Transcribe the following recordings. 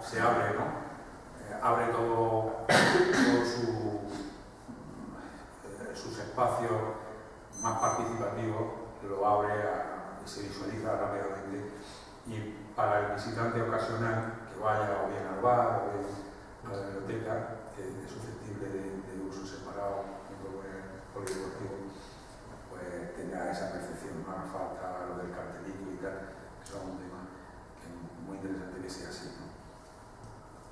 se abre, ¿no? Abre todo sus espacios más participativos, lo abre y se visualiza rápidamente. Y para el visitante ocasional que vaya o bien al bar o bien a la biblioteca, que es susceptible de uso separado dentro del polideportivo, pues tenga esa percepción, no haga falta lo del cartelito y tal, que son un tema que es muy interesante que sea así, ¿no?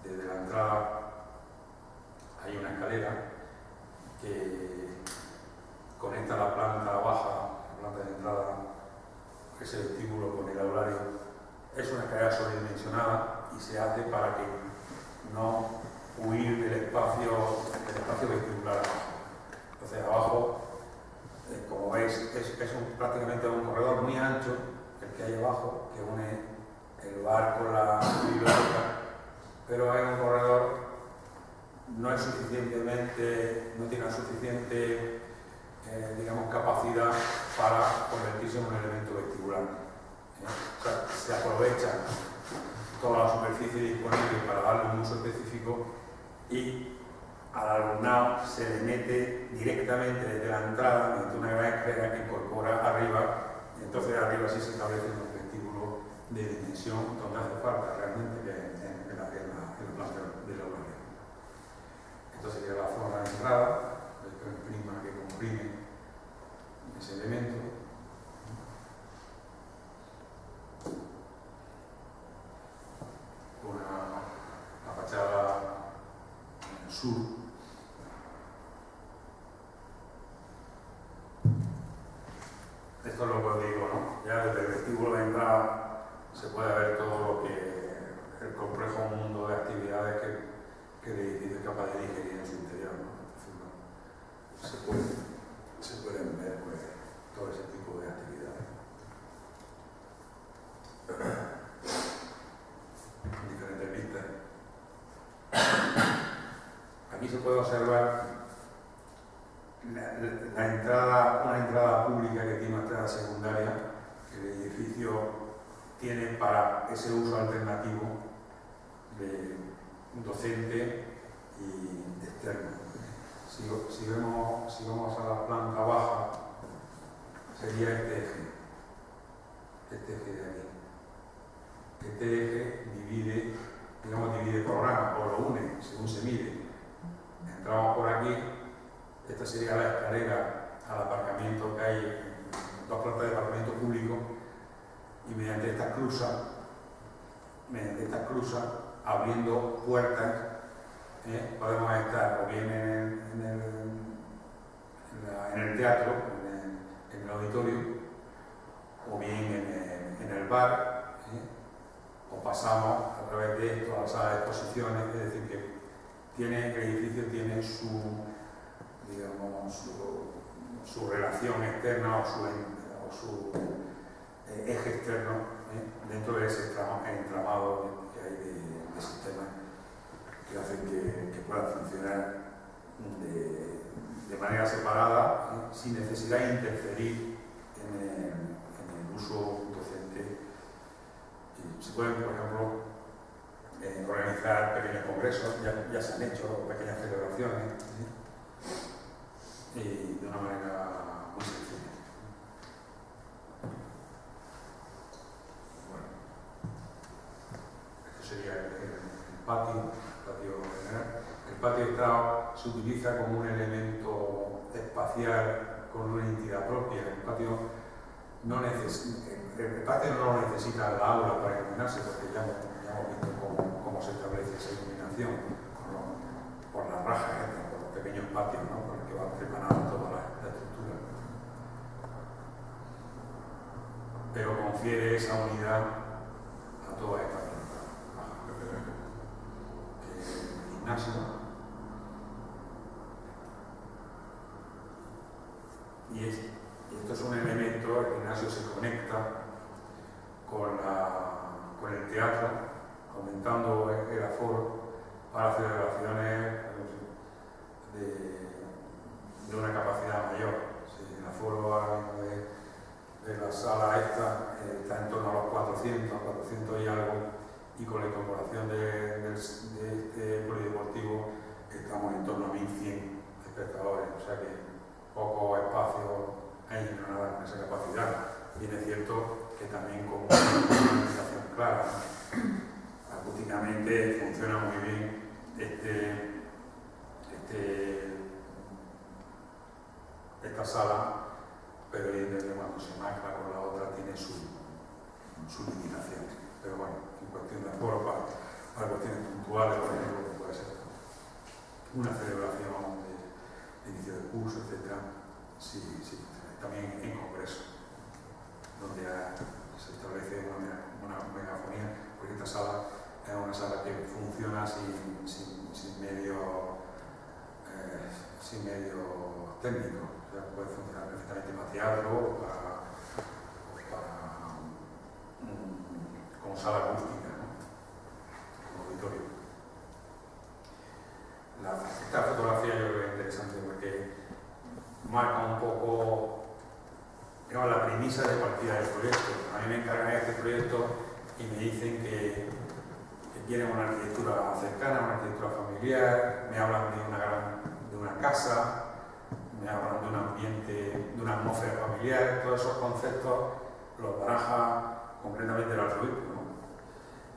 Desde la entrada hay una escalera que conecta la planta baja, la planta de entrada, ese vestíbulo con el aulario. Es una escalera sobredimensionada y se hace para que no huir del espacio vestibular abajo. Entonces abajo, como veis, es prácticamente un corredor muy ancho, el que hay abajo, que une el bar con la biblioteca, pero hay un corredor, no tiene la suficiente digamos, capacidad para convertirse en un elemento vestibular. O sea, se aprovecha toda la superficie disponible para darle un uso específico y al alumnado se le mete directamente desde la entrada mediante una gran escalera que incorpora arriba, y entonces arriba sí se establece un vestíbulo de dimensión donde hace falta realmente, que en la planta de la aula. Entonces sería la forma de entrada, el clima que comprime ese elemento. La fachada sur. Esto es lo que os digo, ¿no? Ya desde el vestíbulo de entrada se puede ver todo lo que el complejo mundo de actividades que el edificio es capaz de digerir en su interior, ¿no? Entonces, se pueden ver pues, todo ese tipo de actividades. Diferentes vistas. Aquí se puede observar una entrada pública que tiene una entrada secundaria que el edificio tiene para ese uso alternativo de docente y externo. Si vamos a la planta baja, sería este eje de aquí. Este eje divide programa o lo une según se mide. Entramos por aquí, esta sería la escalera al aparcamiento que hay en dos plantas de aparcamiento público, y mediante estas cruzas, abriendo puertas, podemos estar o bien en el teatro, en el auditorio, o bien en el bar, o pasamos a través de esto a la sala de exposiciones. Es decir, que el edificio tiene su relación externa o su eje externo dentro de ese entramado que hay de sistemas que hacen que pueda funcionar de manera separada, sin necesidad de interferir en el uso docente. Y se pueden, por ejemplo, organizar pequeños congresos, ya se han hecho pequeñas celebraciones, y de una manera muy sencilla. Bueno, esto sería el patio general. El patio se utiliza como un elemento espacial con una entidad propia. El patio no lo necesita la aula para iluminarse, porque ya hemos visto cómo se establece esa iluminación por las rajas, por los pequeños patios, ¿no? Por los que va preparando toda la estructura. Pero confiere esa unidad a toda esta planta baja, que es el gimnasio. Y esto es un elemento, el gimnasio se conecta con el teatro, aumentando el aforo para celebraciones de una capacidad mayor. Si el aforo de la sala esta está en torno a los 400 y algo, y con la incorporación de de este polideportivo estamos en torno a 1100 espectadores, o sea que poco espacio hay en Granada con esa capacidad. Bien es cierto que también con una organización clara, ¿no? Acústicamente funciona muy bien esta sala, pero evidentemente cuando se mezcla con la otra tiene sus limitaciones. Pero bueno, en cuestión de aforo, para cuestiones puntuales, por ejemplo, que puede ser una celebración de inicio de curso, etc. Sí, también en congreso, donde se establece una megafonía, porque esta sala es una sala que funciona sin medio técnico, o sea, puede funcionar perfectamente para teatro o para como sala acústica, ¿no? Como auditorio. Esta fotografía yo creo que es interesante porque marca un poco, digamos, la premisa de partida del proyecto. A mí me encargan este proyecto y me dicen que quieren una arquitectura cercana, una arquitectura familiar, me hablan de una casa, me hablan de un ambiente, de una atmósfera familiar. Todos esos conceptos los baraja concretamente el arzobispo, ¿no?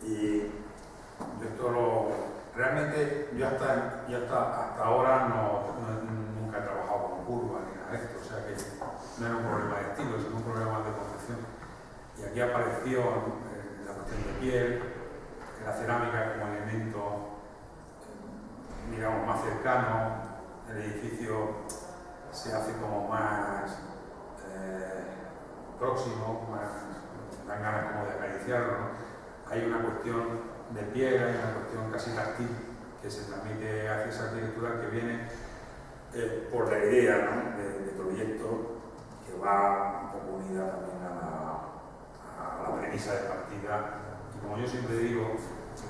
Y yo realmente yo hasta ahora nunca he trabajado con curvas ni nada de esto, o sea que no era un problema de estilo, sino un problema de concepción. Y aquí apareció la cuestión de piel, la cerámica como elemento, digamos, más cercano. El edificio se hace como más próximo, dan ganas como de acariciarlo, ¿no? Hay una cuestión de piel, hay una cuestión casi táctil que se transmite hacia esa arquitectura que viene por la idea, ¿no? de proyecto que va un poco unida también a la premisa de partida. Y como yo siempre digo,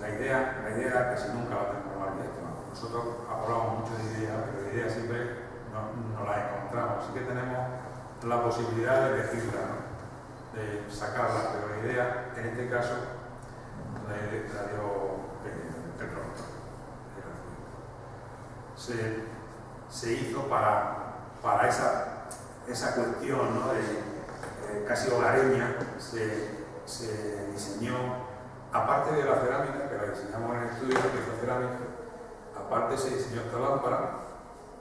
la idea que si nunca la tenemos mal visto, ¿no? Nosotros hablamos mucho de ideas, pero la idea siempre no la encontramos. Así que tenemos la posibilidad de decirla, ¿no? De sacarla, pero la idea, en este caso, la dio el promotor. Se hizo para esa cuestión, ¿no? Casi hogareña, se diseñó, aparte de la cerámica, que la diseñamos en el estudio de pieza cerámica, aparte se diseñó esta lámpara,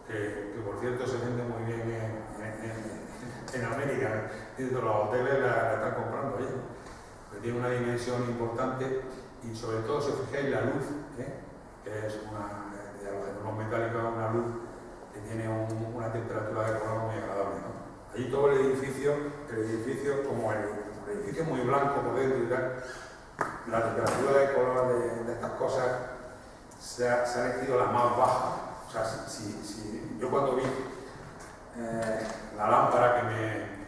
que por cierto se vende muy bien en América, los hoteles la están comprando allí, que tiene una dimensión importante y sobre todo si os fijáis la luz, que es de los metálicos, una luz que tiene una temperatura de color muy agradable, ¿no? Allí todo el edificio como el edificio es muy blanco por dentro y tal, la temperatura de color de estas cosas se ha elegido la más baja. O sea, si yo cuando vi la lámpara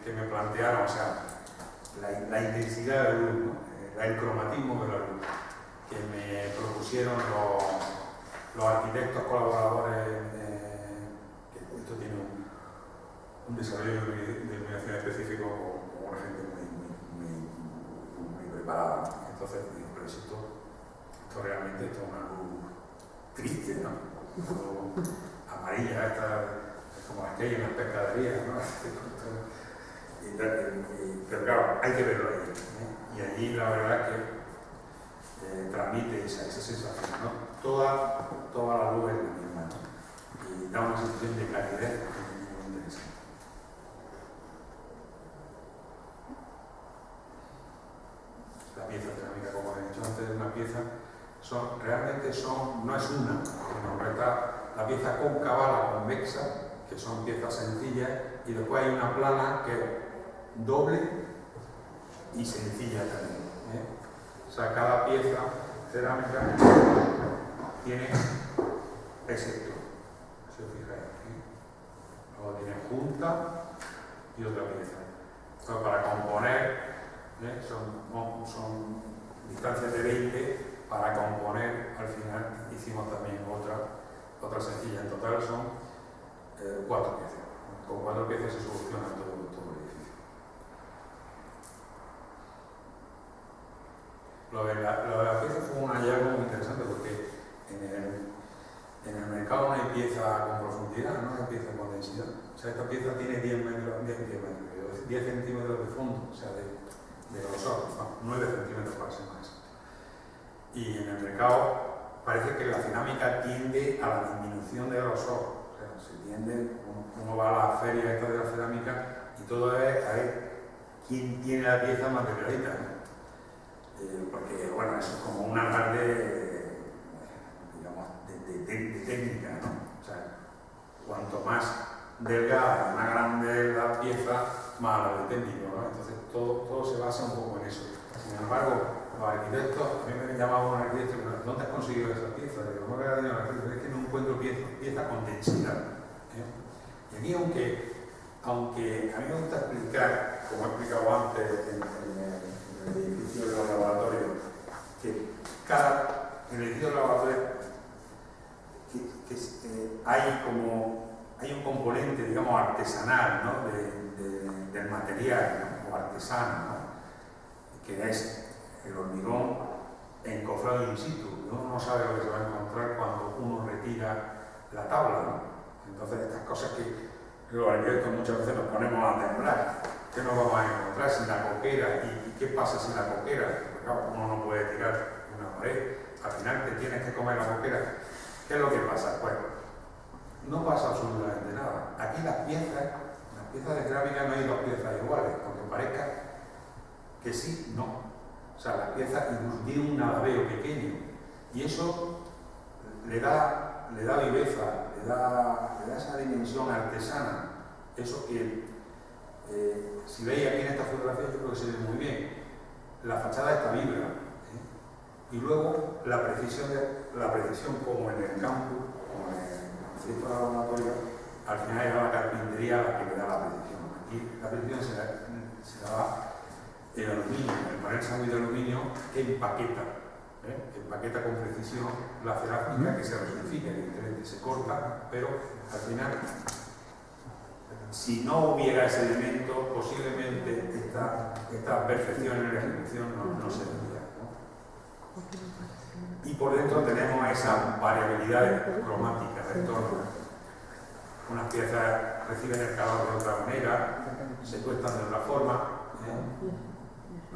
que me plantearon, o sea, la intensidad de la luz, ¿no? El cromatismo de la luz, que me propusieron los arquitectos colaboradores, que esto tiene un desarrollo de iluminación específico con una gente muy preparada. Entonces, pero esto realmente es una luz triste, ¿no? Amarilla, como las que hay en las pescaderías, ¿no? Pero claro, hay que verlo ahí, ¿eh? Y allí la verdad es que transmite esa sensación, ¿no? Toda la luz es la misma, ¿no? Y da una sensación de calidez que es muy interesante. La pieza cerámica, como he dicho antes, es una pieza, no es una, sino que está la pieza cóncava, la convexa, que son piezas sencillas, y después hay una plana que es doble y sencilla también, ¿eh? O sea, cada pieza cerámica tiene ese estructura, si os fijáis aquí. Luego tiene junta y otra pieza. Entonces, para componer, son distancias de 20, para componer, al final hicimos también otra sencilla. En total son 4 piezas. Con 4 piezas se soluciona todo el edificio. Lo de la pieza fue un hallazgo muy interesante porque pieza con profundidad, no es pieza con densidad. O sea, esta pieza tiene 10 centímetros de fondo, o sea, de grosor, 9 centímetros para ser más exacto. Y en el mercado parece que la cerámica tiende a la disminución de grosor. O sea, se tiende, uno va a la feria esta de la cerámica y todo es a ver quién tiene la pieza más delgadita, ¿no? Porque, bueno, eso es como un alarde, digamos, de técnica, ¿no? O sea, cuanto más delgada, más grande la pieza, más la de técnico, ¿no? Entonces, todo se basa un poco en eso. Sin embargo, los arquitectos, a mí me llamaba un arquitecto y me dijo, ¿dónde has conseguido esa pieza? Digo, no me la digo, es que no encuentro pieza con densidad. Y aquí, aunque a mí me gusta explicar, como he explicado antes en el edificio de los laboratorios, que en el edificio de los laboratorios hay un componente, digamos, artesanal, ¿no? del material, ¿no? O artesano, ¿no? Que es el hormigón encofrado in situ. Uno no sabe lo que se va a encontrar cuando uno retira la tabla, ¿no? Entonces, estas cosas que los arquitectos muchas veces nos ponemos a temblar. ¿Qué nos vamos a encontrar sin la coquera? ¿Y qué pasa sin la coquera? Porque claro, uno no puede tirar una pared. Al final te tienes que comer la coquera. ¿Qué es lo que pasa? Pues no pasa absolutamente nada. Aquí las piezas de cerámica no hay dos piezas iguales, aunque parezca que sí, no. O sea, las piezas incluso tienen un nadabeo pequeño y eso le da viveza, le da esa dimensión artesana. Eso que, si veis aquí en esta fotografía, yo creo que se ve muy bien. La fachada está vibra. Y luego la precisión como en el campo, como en el centro laboratorio, al final era la carpintería la que le da la precisión. Aquí la precisión se da el aluminio, el panel sándwich de aluminio que empaqueta. Empaqueta con precisión la cerámica, que se resolidifica, evidentemente se corta, pero al final, si no hubiera ese elemento, posiblemente esta perfección en la ejecución no se vería, ¿no? Y por dentro tenemos esa variabilidad cromática del entorno. Unas piezas reciben el calor de otra manera, se tuestan de otra forma.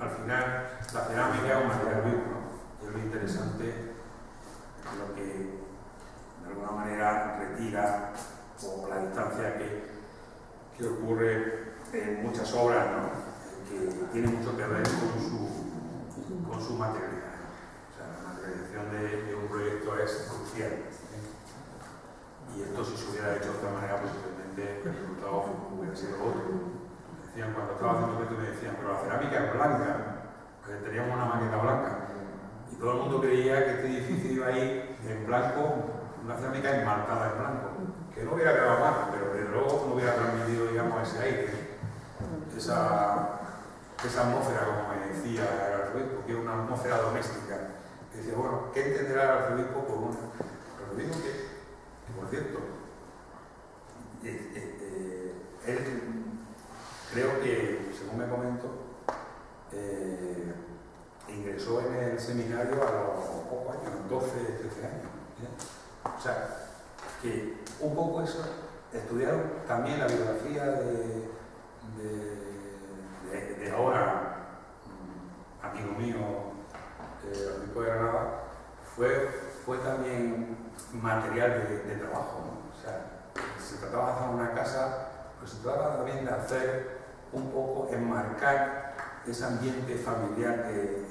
Al final, la cerámica es un material vivo, ¿no? Es lo interesante, lo que de alguna manera retira, o la distancia que ocurre en muchas obras, ¿no? Que tiene mucho que ver con su materialidad. O sea, la materialización de un proyecto es crucial. Y esto, si se hubiera hecho de otra manera, posiblemente el resultado hubiera sido otro. Decían, cuando estaba haciendo esto, me decían, pero la cerámica es blanca, porque teníamos una maqueta blanca. Y todo el mundo creía que este edificio iba a ir en blanco, una cerámica enmarcada en blanco. Que no hubiera quedado mal, pero desde luego no hubiera transmitido, digamos, ese aire, esa atmósfera, como me decía el arzobispo, que es una atmósfera doméstica. Que decía, bueno, ¿qué entenderá el arzobispo por una? Pero digo que, por cierto, él creo que, según me comentó, ingresó en el seminario a los pocos años, 12, 13 años. O sea, que un poco eso, estudiaron también la biografía de ahora, amigo mío, Arzobispo de Granada, fue también material de trabajo, ¿no? O sea, se trataba de hacer una casa, pues se trataba también de hacer un poco, enmarcar ese ambiente familiar que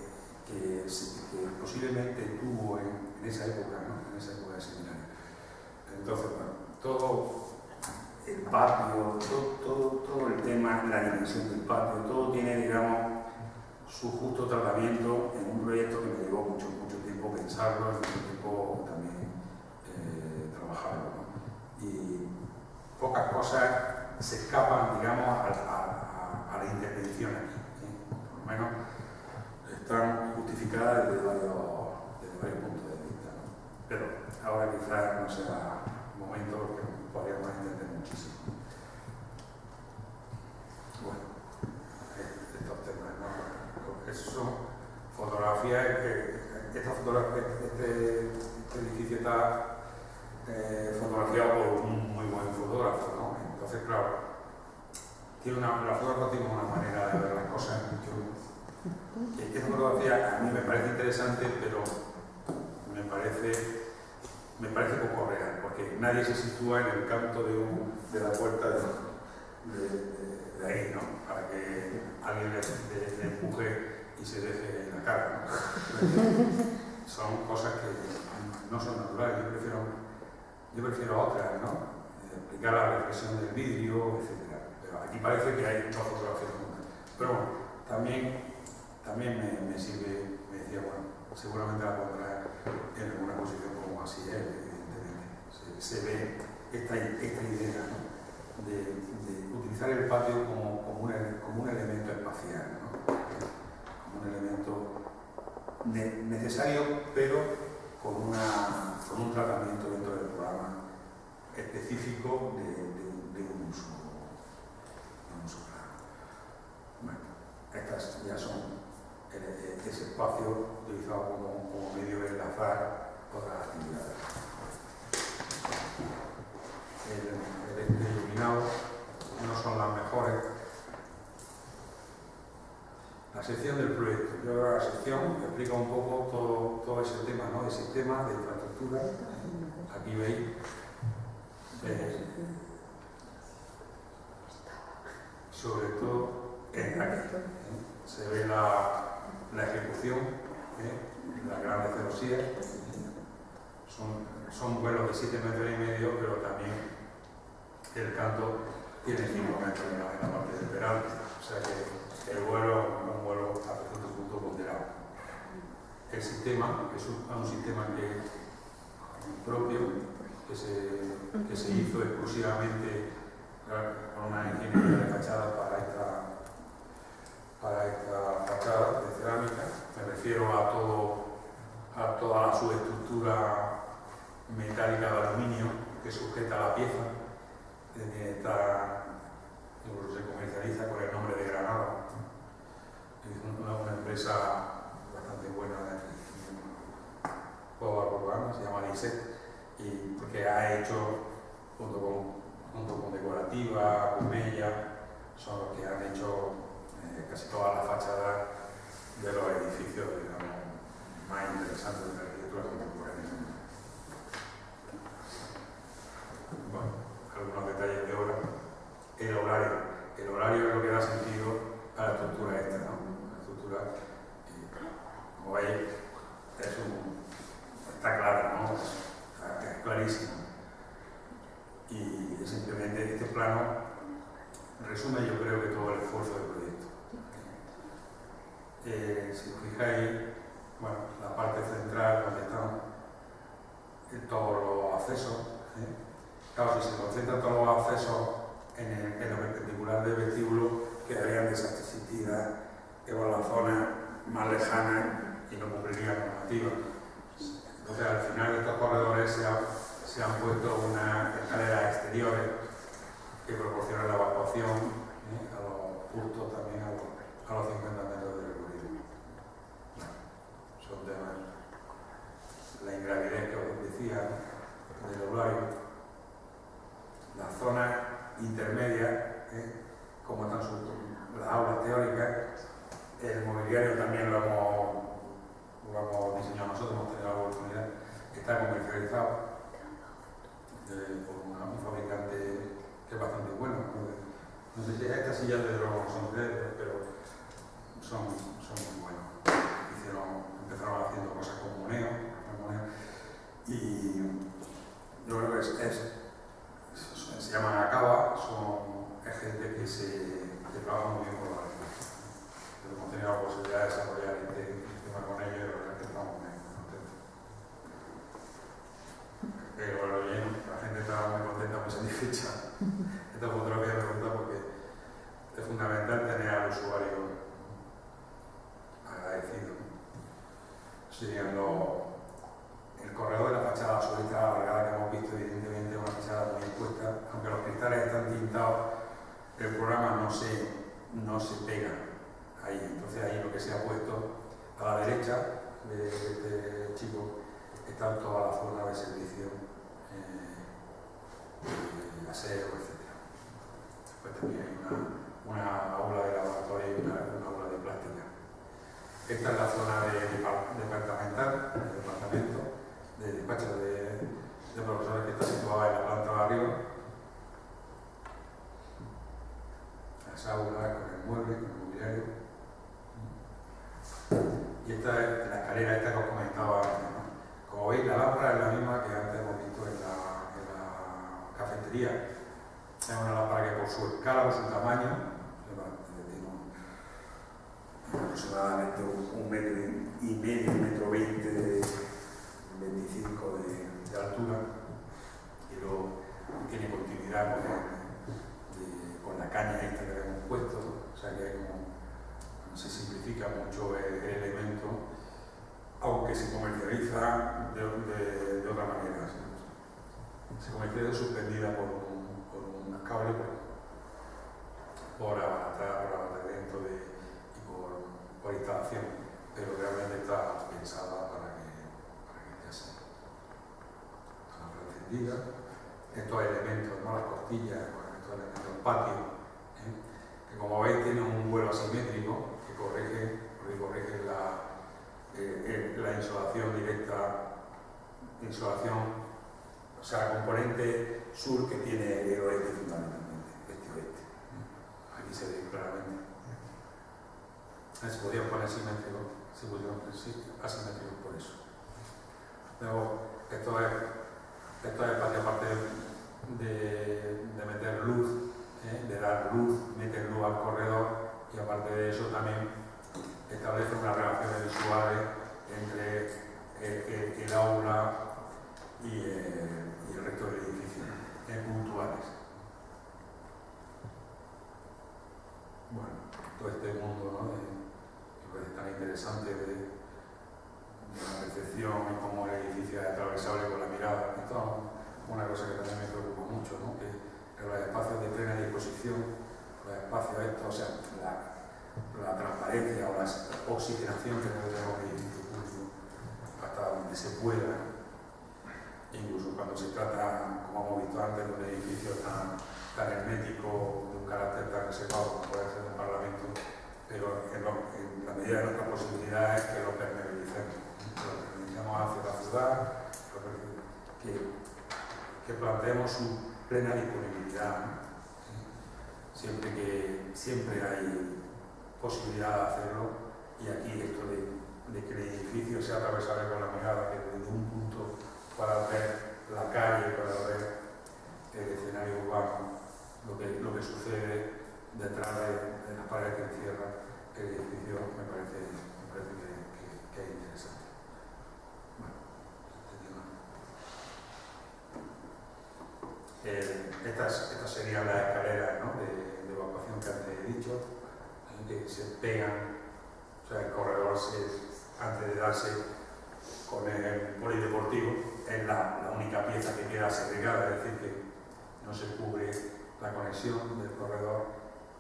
posiblemente tuvo en esa época, ¿no? En esa época de seminario. Entonces, bueno, todo el patio, todo el tema, la dimensión del patio, todo tiene, digamos, su justo tratamiento en un proyecto que me llevó mucho tiempo pensarlo, mucho tiempo también trabajarlo, ¿no? Y pocas cosas se escapan, digamos, a la intervención aquí, ¿eh? Por lo menos están justificadas desde varios puntos de vista, ¿no? Pero ahora quizás no sea un momento porque podríamos entender muchísimo. Bueno, estos temas, ¿no? Eso son fotografías, este edificio está fotografiado por un muy buen fotógrafo, ¿no? Entonces, claro, la fotógrafa tiene una manera de ver las cosas. Esta fotografía a mí me parece interesante, pero me parece poco real, porque nadie se sitúa en el canto de la puerta de ahí, ¿no? Para que alguien le empuje y se deje la cara, ¿no? Son cosas que no son naturales. Yo prefiero otras, ¿no? Explicar la reflexión del vidrio, etc. Pero aquí parece que hay dos fotografías juntas. Pero bueno, también me sirve, me decía, bueno, seguramente la pondrá en alguna posición como así es, evidentemente. Se ve esta idea, ¿no? de utilizar el patio como un elemento espacial, ¿no? Como un elemento necesario, pero con un tratamiento dentro del programa específico de un uso claro. Bueno, estas ya son ese espacio utilizado como medio de enlazar otras actividades. El iluminado no son las mejores. La sección del proyecto. Yo creo que la sección explica un poco todo ese tema, ¿no? De sistema, de infraestructura. Aquí veis sobre todo aquí se ve la ejecución, las grandes celosías. Son vuelos de 7,5 metros, pero también el canto tiene 5 metros en la parte del peral, o sea que el vuelo es un vuelo hasta cierto punto ponderado. El sistema es un sistema propio que se hizo exclusivamente con una ingeniería de fachada para esta fachada de cerámica. Me refiero a toda la subestructura metálica de aluminio que sujeta la pieza, incluso se comercializa con el nombre de Granada. Es una empresa bastante buena de aquí, se llama Liset, y porque ha hecho, junto con Decorativa, con Mella, son los que han hecho casi todas las fachadas de los edificios, digamos, más interesantes de la arquitectura contemporánea. Bueno, algunos detalles de obra. El horario es lo que da sentido a la estructura esta, ¿no? La estructura, como veis, está clara, ¿no? Es clarísimo. Y simplemente este plano resume, yo creo, que todo el esfuerzo del proyecto. Si os fijáis, bueno, la parte central donde están todos los accesos, claro, si se concentran todos los accesos en lo perpendicular del vestíbulo, quedarían desasistidas por la zona más lejana y no cumplirían normativa. Entonces, al final de estos corredores se han puesto unas escaleras exteriores que proporcionan la evacuación a los puntos, también a los 50 metros de recorrido. Bueno, son temas. La ingravidez que os decía del horario. Las zonas intermedias, como están las aulas teóricas, el mobiliario también lo hemos diseñado nosotros, hemos tenido la oportunidad, está comercializado por un fabricante que es bastante bueno. No sé si estas sillas de droga son de él, pero son muy buenos. Empezaron haciendo cosas con moneo, y yo creo que se llaman Acaba, es gente que trabaja muy bien con la red. Hemos tenido la posibilidad de desarrollar este tema con ellos y la verdad es que estamos muy contentos. Pero bien, la gente está muy contenta, muy satisfecha. Esta fotografía me gusta porque es fundamental tener al usuario agradecido. Serían el corredor de la fachada solita alargada que hemos visto, evidentemente una fachada muy expuesta, aunque los cristales están tintados, el programa no se pega ahí. Entonces ahí lo que se ha puesto a la derecha de este chico está toda la zona de servicio aseo, etc. Después también hay una aula de laboratorio y una aula de práctica. Esta es la zona departamental, el departamento de despacho de profesores que está situada en la planta de arriba. Las aulas con el mueble, con el mobiliario. Y esta es la escalera esta que os comentaba antes, ¿no? Como veis, la lámpara es la misma que antes hemos visto en la cafetería. Es una lámpara que por su escala, por su tamaño, aproximadamente 1,5 metros, 1,20 m, 25 de altura, y luego tiene continuidad con la caña esta que hemos puesto, o sea que se simplifica mucho el elemento, aunque se comercializa de otra manera. Se comercializa suspendida por un cable por abaratamiento y por instalación, pero realmente está pensada para que esté así. Una red encendida, estos elementos, ¿no? Las costillas, estos elementos, el patio, que como veis tiene un vuelo asimétrico que corrige la insolación directa, o sea, la componente sur que tiene el oeste fundamentalmente, este-oeste. Aquí se ve claramente. Se podían poner asimétricos por eso. Luego, esto es aparte de meter luz, de dar luz, meter luz al corredor, y aparte de eso también establece unas relaciones visuales entre el aula y el resto del edificio, puntuales. Bueno, todo este mundo, ¿no? Es tan interesante de la percepción y cómo el edificio es atravesable con la mirada. Esto es una cosa que también me preocupa mucho, ¿no? Que los espacios de plena disposición, los espacios estos, o sea, la transparencia o la oxigenación que debe tener un edificio público hasta donde se pueda, incluso cuando se trata, como hemos visto antes, de un edificio tan hermético, de un carácter tan reservado como puede ser el Parlamento, pero en la medida de nuestras posibilidades que lo permeabilicemos hacia la ciudad, que planteemos su plena disponibilidad, ¿no? Siempre hay posibilidad de hacerlo, y aquí esto de que el edificio sea atravesable con la mirada, que desde un punto pueda ver la calle, pueda ver el escenario urbano, lo que sucede detrás de las paredes que encierra el edificio, me parece que es interesante. Bueno, estas serían las escaleras, ¿no? de evacuación que antes he dicho, que se pegan, o sea, el corredor antes de darse con el polideportivo es la única pieza que queda segregada, es decir, que no se cubre la conexión del corredor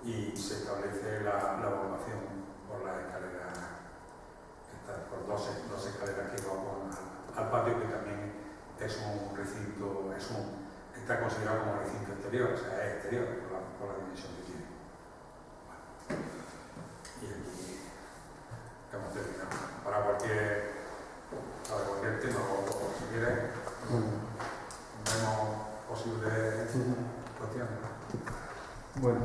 y se establece la evacuación por las escaleras, por dos escaleras que evacuan al patio, que también es un recinto, está considerado como recinto exterior, o sea, es exterior por la dimensión que tiene. Bueno, y aquí hemos terminado. Para cualquier tema, o si quieres, vemos posibles cuestiones. Bueno,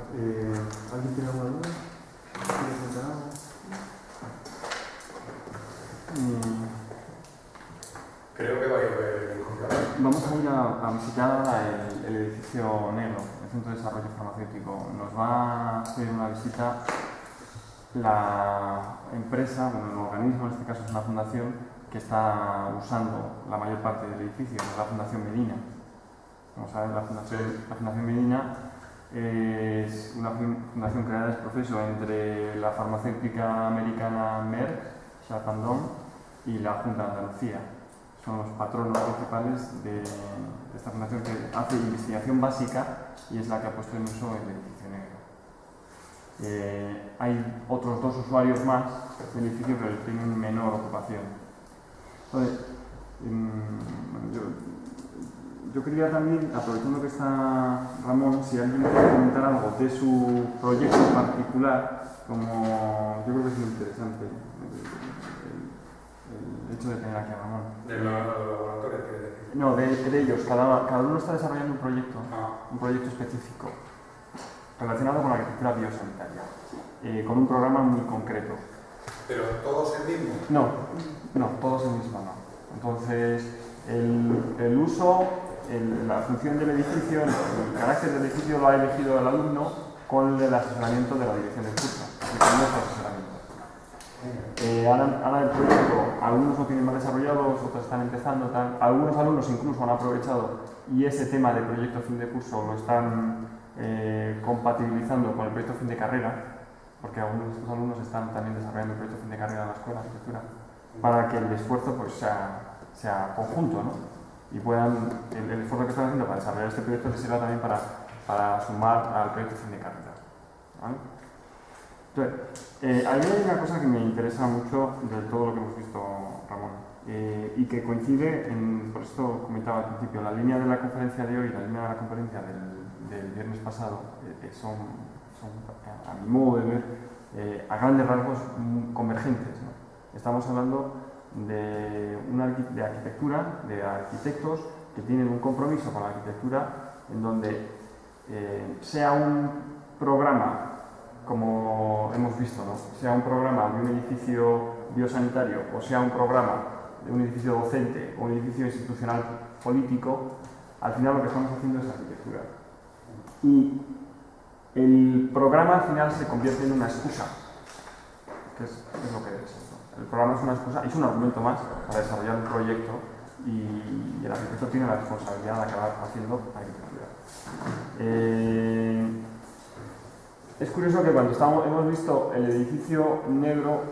¿alguien tiene alguna duda? ¿Quieres preguntar algo? Creo que vaya a ver. Vamos a ir a visitar ahora el edificio negro, el Centro de Desarrollo Farmacéutico. Nos va a hacer una visita la empresa, bueno, el organismo, en este caso es una fundación, que está usando la mayor parte del edificio, es la Fundación Medina. Como saben, la Fundación Medina es una fundación creada ex profeso entre la farmacéutica americana Merck, Sharp & Dohme, y la Junta de Andalucía. Son los patronos principales de esta fundación, que hace investigación básica y es la que ha puesto en uso el edificio negro. Hay otros dos usuarios más del edificio, pero tienen menor ocupación. Entonces, yo quería también, aprovechando que está Ramón, si alguien quiere comentar algo de su proyecto en particular, como yo creo que es muy interesante el hecho de tener aquí a Ramón. ¿De los laboratorios quieres decir? No, de ellos. Cada uno está desarrollando un proyecto específico relacionado con la arquitectura biosanitaria, con un programa muy concreto. ¿Pero todos el mismo? No, todos el mismo no. Entonces, el uso, la función del edificio, el carácter del edificio lo ha elegido el alumno con el asesoramiento de la dirección del curso, y con nuestro asesoramiento. Ahora el proyecto, algunos lo tienen más desarrollado, otros están empezando, algunos alumnos incluso han aprovechado y ese tema de proyecto fin de curso lo están compatibilizando con el proyecto fin de carrera, porque algunos de estos alumnos están también desarrollando el proyecto fin de carrera en la escuela de arquitectura, para que el esfuerzo pues, sea conjunto, ¿no? Y puedan, el esfuerzo que están haciendo para desarrollar este proyecto les sirva también para sumar al proyecto fin de carrera, ¿vale? Entonces, a mí hay una cosa que me interesa mucho de todo lo que hemos visto, Ramón, y que coincide, por esto comentaba al principio, la línea de la conferencia de hoy y la línea de la conferencia del viernes pasado son, a mi modo de ver, a grandes rasgos convergentes, ¿no? Estamos hablando de arquitectura, de arquitectos que tienen un compromiso con la arquitectura en donde sea un programa, como hemos visto, ¿no? Sea un programa de un edificio biosanitario o sea un programa de un edificio docente o un edificio institucional político, al final lo que estamos haciendo es arquitectura. Y el programa al final se convierte en una excusa, que es lo que es. El programa es una excusa, es un argumento más para desarrollar un proyecto y el arquitecto tiene la responsabilidad de acabar haciendo arquitectura. Es curioso que cuando hemos visto el edificio negro,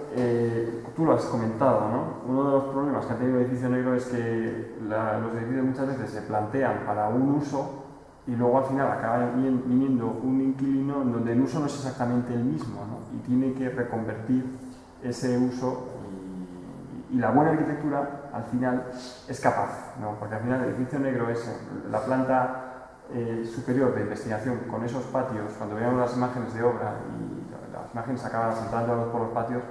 tú lo has comentado, ¿no? Uno de los problemas que ha tenido el edificio negro es que los edificios muchas veces se plantean para un uso y luego al final acaba viniendo un inquilino en donde el uso no es exactamente el mismo, ¿no? Y tiene que reconvertir ese uso y la buena arquitectura al final es capaz, ¿no? Porque al final el edificio negro es la planta superior de investigación con esos patios. Cuando veamos las imágenes de obra y las imágenes acabadas entrando por los patios,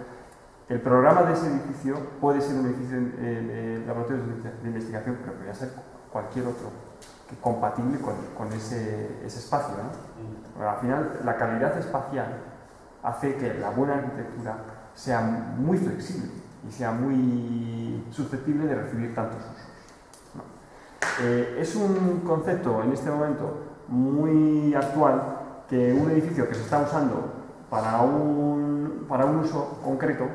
el programa de ese edificio puede ser un edificio de laboratorios de investigación, pero podría ser cualquier otro compatible con ese espacio, ¿no? Pero al final la calidad espacial hace que la buena arquitectura sea muy flexible y sea muy susceptible de recibir tantos usos, ¿no? Es un concepto en este momento muy actual que un edificio que se está usando para un uso concreto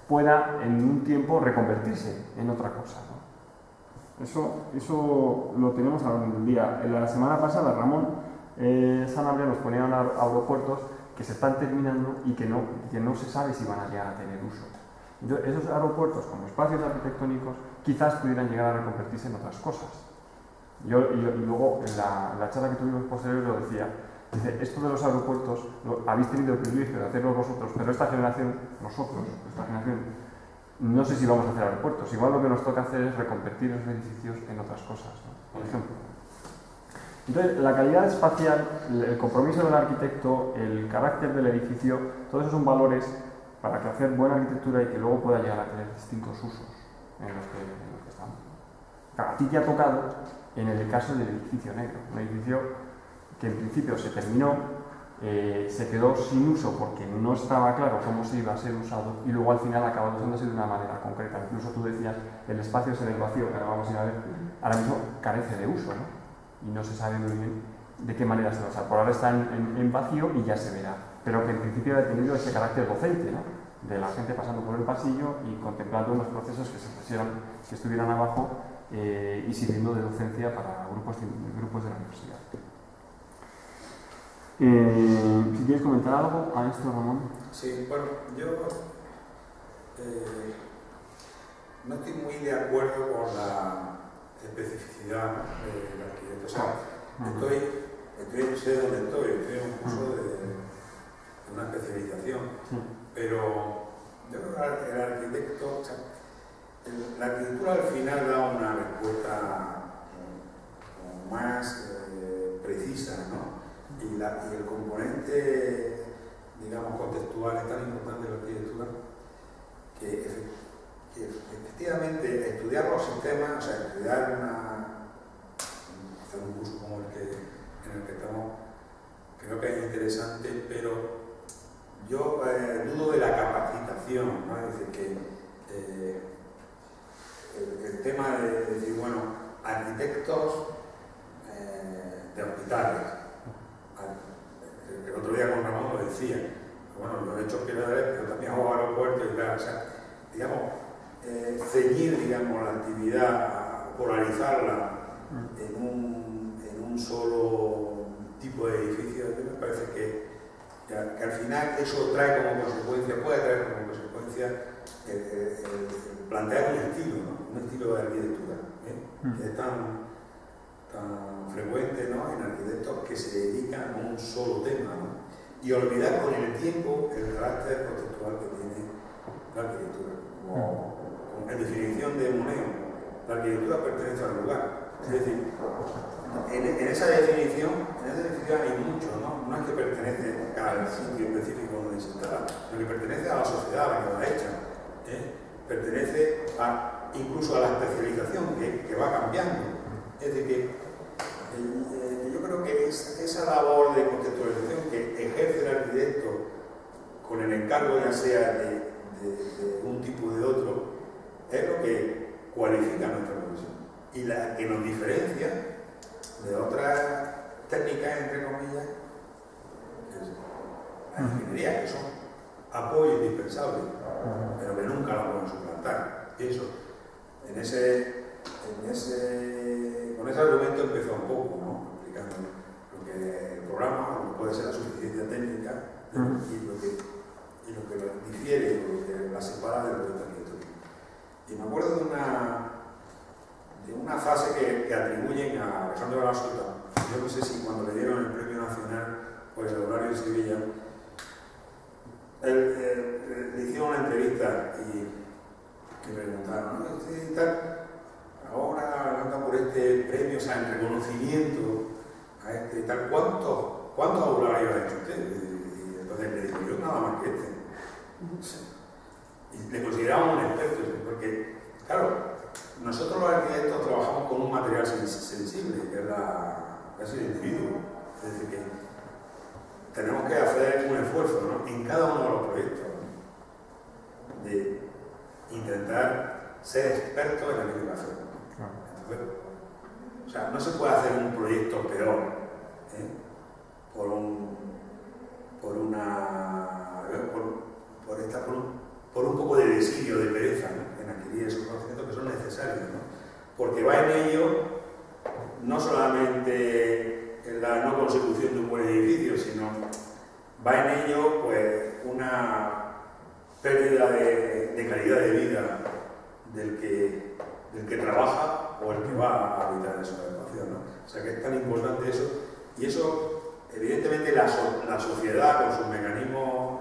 pueda en un tiempo reconvertirse en otra cosa, ¿no? Eso lo tenemos a la orden del día. La semana pasada Ramón Sanabria nos ponía aeropuertos que se están terminando y que no se sabe si van a llegar a tener uso. Entonces, esos aeropuertos como espacios arquitectónicos quizás pudieran llegar a reconvertirse en otras cosas. Y luego en la charla que tuvimos posterior lo decía, dice, esto de los aeropuertos habéis tenido el privilegio de hacerlo vosotros, pero esta generación, no sé si vamos a hacer aeropuertos. Igual lo que nos toca hacer es reconvertir esos edificios en otras cosas, ¿no? Por ejemplo. Entonces, la calidad espacial, el compromiso del arquitecto, el carácter del edificio, todos esos son valores para que hacer buena arquitectura y que luego pueda llegar a tener distintos usos en los que estamos. A ti te ha tocado en el caso del edificio negro, un edificio que en principio se terminó, se quedó sin uso porque no estaba claro cómo se iba a ser usado y luego al final acabó usándose de una manera concreta. Incluso tú decías, el espacio es en el vacío, que ahora vamos a ir a ver, ahora mismo carece de uso, ¿no? Y no se sabe muy bien de qué manera se va a usar. Por ahora está en vacío y ya se verá, pero que en principio ha tenido ese carácter docente, ¿no? De la gente pasando por el pasillo y contemplando unos procesos que estuvieran abajo y sirviendo de docencia para grupos de la universidad. Si quieres comentar algo a esto, Ramón. Sí, bueno, yo no estoy muy de acuerdo con la especificidad del arquitecto. O sea, no sé dónde estoy en un curso de una especialización, pero yo creo que el arquitecto, o sea, la arquitectura al final da una respuesta como los sistemas, o sea, estudiar hacer un curso como en el que estamos, creo que es interesante, pero yo dudo de la capacitación, ¿no? Es decir, que el tema de decir, bueno, arquitectos de hospitales, el otro día con Ramón lo decía, bueno, yo he hecho hospitales, pero también hago aeropuertos y tal, o sea, digamos, ceñir, digamos, la actividad, polarizarla en un solo tipo de edificio, me parece que al final eso trae como consecuencia, puede traer como consecuencia el plantear un estilo, ¿no? Un estilo de arquitectura, que es tan frecuente, ¿no? En arquitectos que se dedican a un solo tema, ¿no? Y olvidar con el tiempo el carácter conceptual que tiene la arquitectura. En definición de Moneo, la arquitectura pertenece al lugar. Es decir, en esa definición hay mucho, ¿no? No es que pertenece al sitio específico donde se instala, sino que pertenece a la sociedad a la que la echa. Pertenece incluso a la especialización que va cambiando. Es decir, que yo creo que esa labor de conceptualización que ejerce el arquitecto con el encargo ya sea de un tipo o de otro, es lo que cualifica nuestra profesión y la que nos diferencia de otras técnicas, entre comillas, la ingeniería, que son apoyos indispensables, pero que nunca la pueden suplantar. Y eso, con ese argumento empezó un poco, ¿no? Explicando lo que el programa, lo que puede ser la suficiencia técnica y lo que la difiere, lo que la separa del proyecto arquitectónico. Y me acuerdo de una frase que atribuyen a Alejandro de la Sota. Yo no sé si cuando le dieron el Premio Nacional por el horario de Sevilla, le hicieron una entrevista y me preguntaron, ¿no? Ahora anda por este premio, o sea, en reconocimiento a este y tal, ¿cuántos horarios ha hecho usted? Y entonces le digo, yo nada más que este. Y le consideramos un experto, porque, claro, nosotros los arquitectos trabajamos con un material sensible, que es el individuo. Es decir, que tenemos que hacer un esfuerzo, ¿no? En cada uno de los proyectos, ¿no? De intentar ser expertos en aquello que hacemos. Entonces, o sea, no se puede hacer un proyecto peor por un poco de desidio, de pereza, ¿no? En adquirir esos conocimientos que son necesarios, ¿no? Porque va en ello no solamente en la no consecución de un buen edificio, sino va en ello pues una pérdida de calidad de vida del que trabaja o el que va a habitar esa espacio, ¿no? O sea que es tan importante eso, y eso evidentemente la sociedad con sus mecanismos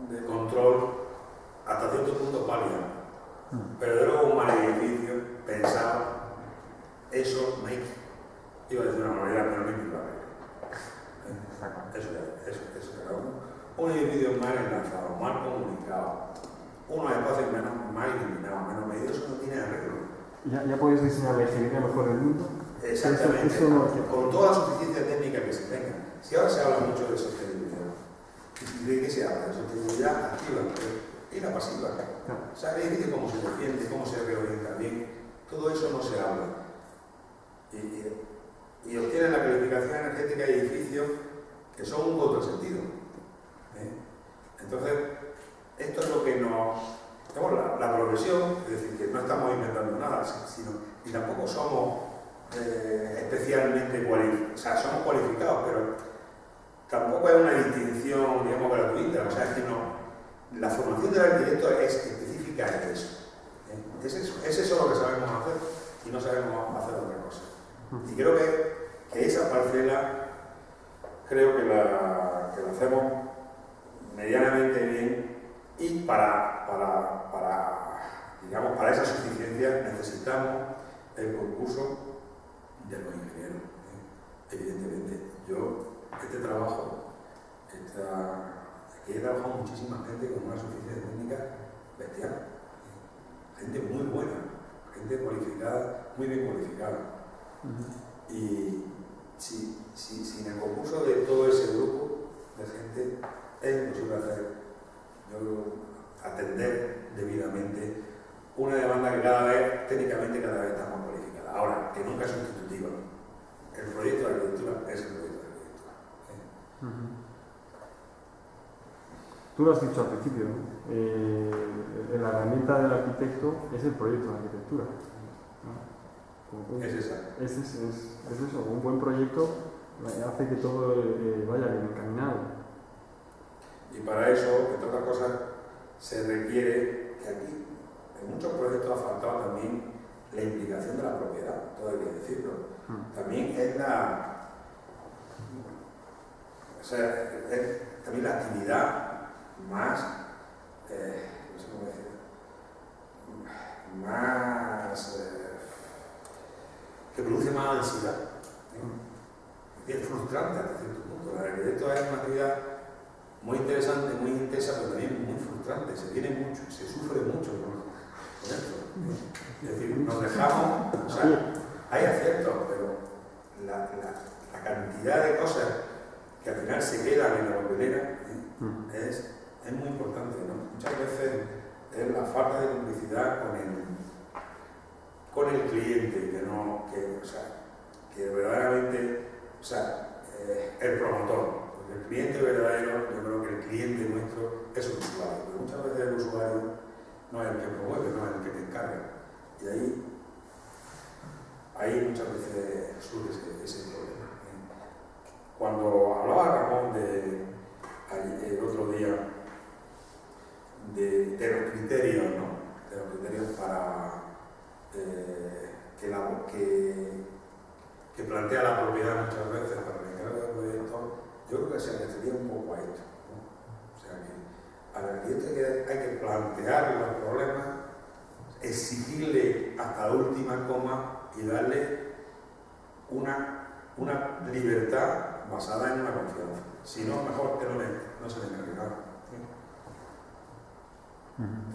de control hasta cierto punto palian, pero de luego un mal edificio pensado, eso no hay, iba a decir una manera, pero no hay que eso era un edificio mal enlazado, mal comunicado, unos espacios mal iluminados, menos medidos, eso no tiene arreglo. ¿Ya puedes diseñar la ingeniería mejor del mundo? Exactamente, con toda la suficiencia técnica que se tenga. Si ahora se habla mucho de sostenibilidad, ¿de qué se habla? De sostenibilidad activa y la pasiva. O sea, el edificio cómo se defiende, cómo se reorienta bien, todo eso no se habla. Y obtienen la calificación energética de edificios que son un contrasentido. Entonces, esto es lo que tenemos la progresión, es decir, que no estamos inventando nada, sino, y tampoco somos especialmente cualificados, o sea, somos cualificados, pero tampoco hay una distinción, digamos, gratuita, o sea, es que no, la formación del arquitecto es específica en eso. Es eso lo que sabemos hacer y no sabemos hacer otra cosa. Y creo que esa parcela, creo que la hacemos medianamente bien, y digamos, para esa suficiencia necesitamos el concurso de los ingenieros. Evidentemente, yo, este trabajo, aquí he trabajado muchísima gente con una suficiencia técnica bestial. gente muy buena, gente cualificada, muy bien cualificada. Y sin el concurso de todo ese grupo de gente es imposible hacer, yo creo, atender debidamente una demanda que cada vez, técnicamente, cada vez está más cualificada. Ahora, que nunca es sustitutiva. El proyecto de arquitectura es el proyecto de arquitectura. Tú lo has dicho al principio, ¿no? La herramienta del arquitecto es el proyecto de arquitectura, ¿no? Es esa. Es eso, un buen proyecto hace que todo vaya bien encaminado. Y para eso, entre otras cosas, se requiere que aquí, en muchos proyectos ha faltado también la implicación de la propiedad, todo hay que decirlo. También es también la actividad más, no sé cómo decir, que produce más ansiedad. Y es frustrante hasta cierto punto. El arquitecto es una actividad muy interesante, muy intensa, pero también muy frustrante. Se tiene mucho, se sufre mucho con esto. Es decir, nos dejamos, o sea, hay aciertos, pero la cantidad de cosas que al final se quedan en la papelera es muy importante, ¿no? Muchas veces es la falta de complicidad con el cliente, que verdaderamente, el promotor, porque el cliente verdadero, yo creo que el cliente nuestro es el usuario, pero muchas veces el usuario no es el que promueve, no es el que te encarga, y ahí muchas veces surge ese problema. Cuando hablaba Ramón el otro día de los criterios, ¿no? De los criterios para que plantea la propiedad muchas veces para el encargo del proyecto, yo creo que se refería un poco a esto, ¿no? O sea que al arquitecto hay que plantear los problemas, exigirle hasta la última coma y darle una libertad basada en una confianza. Si no, mejor que no se le encargue nada.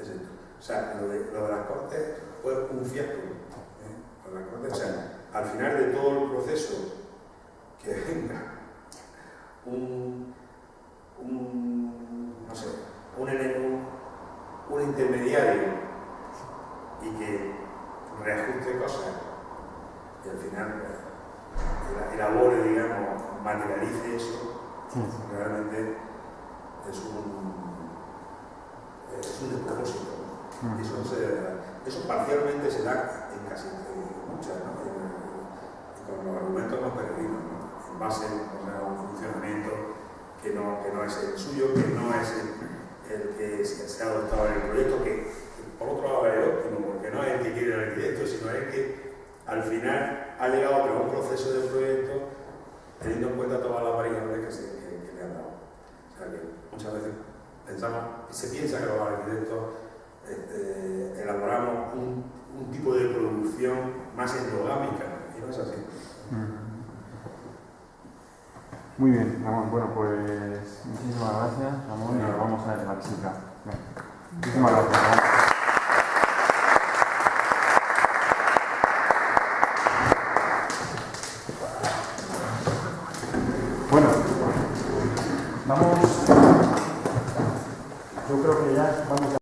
Es esto. O sea, lo de las Cortes fue un fiasco. Lo de las Cortes, o sea, al final de todo el proceso, que venga un intermediario y que reajuste cosas y al final elabore, digamos, materialice eso, realmente es un despropósito. Eso parcialmente se da en casi muchas, ¿no? Y con los argumentos más peregrinos, ¿no? En base a un funcionamiento que no es el suyo, que no es el que se ha adoptado en el proyecto, que por otro lado es óptimo, porque no es el que quiere el arquitecto, sino el que al final ha llegado a un proceso de proyecto teniendo en cuenta todas las variables que le han dado. O sea que muchas veces se piensa que los arquitectos elaboramos un tipo de producción más endogámica, y no es así. Muy bien, Ramón. Bueno, pues muchísimas gracias, Ramón, y nos vamos a ver la visita. Muchísimas gracias, Ramón. Bueno, vamos, yo creo que ya vamos a...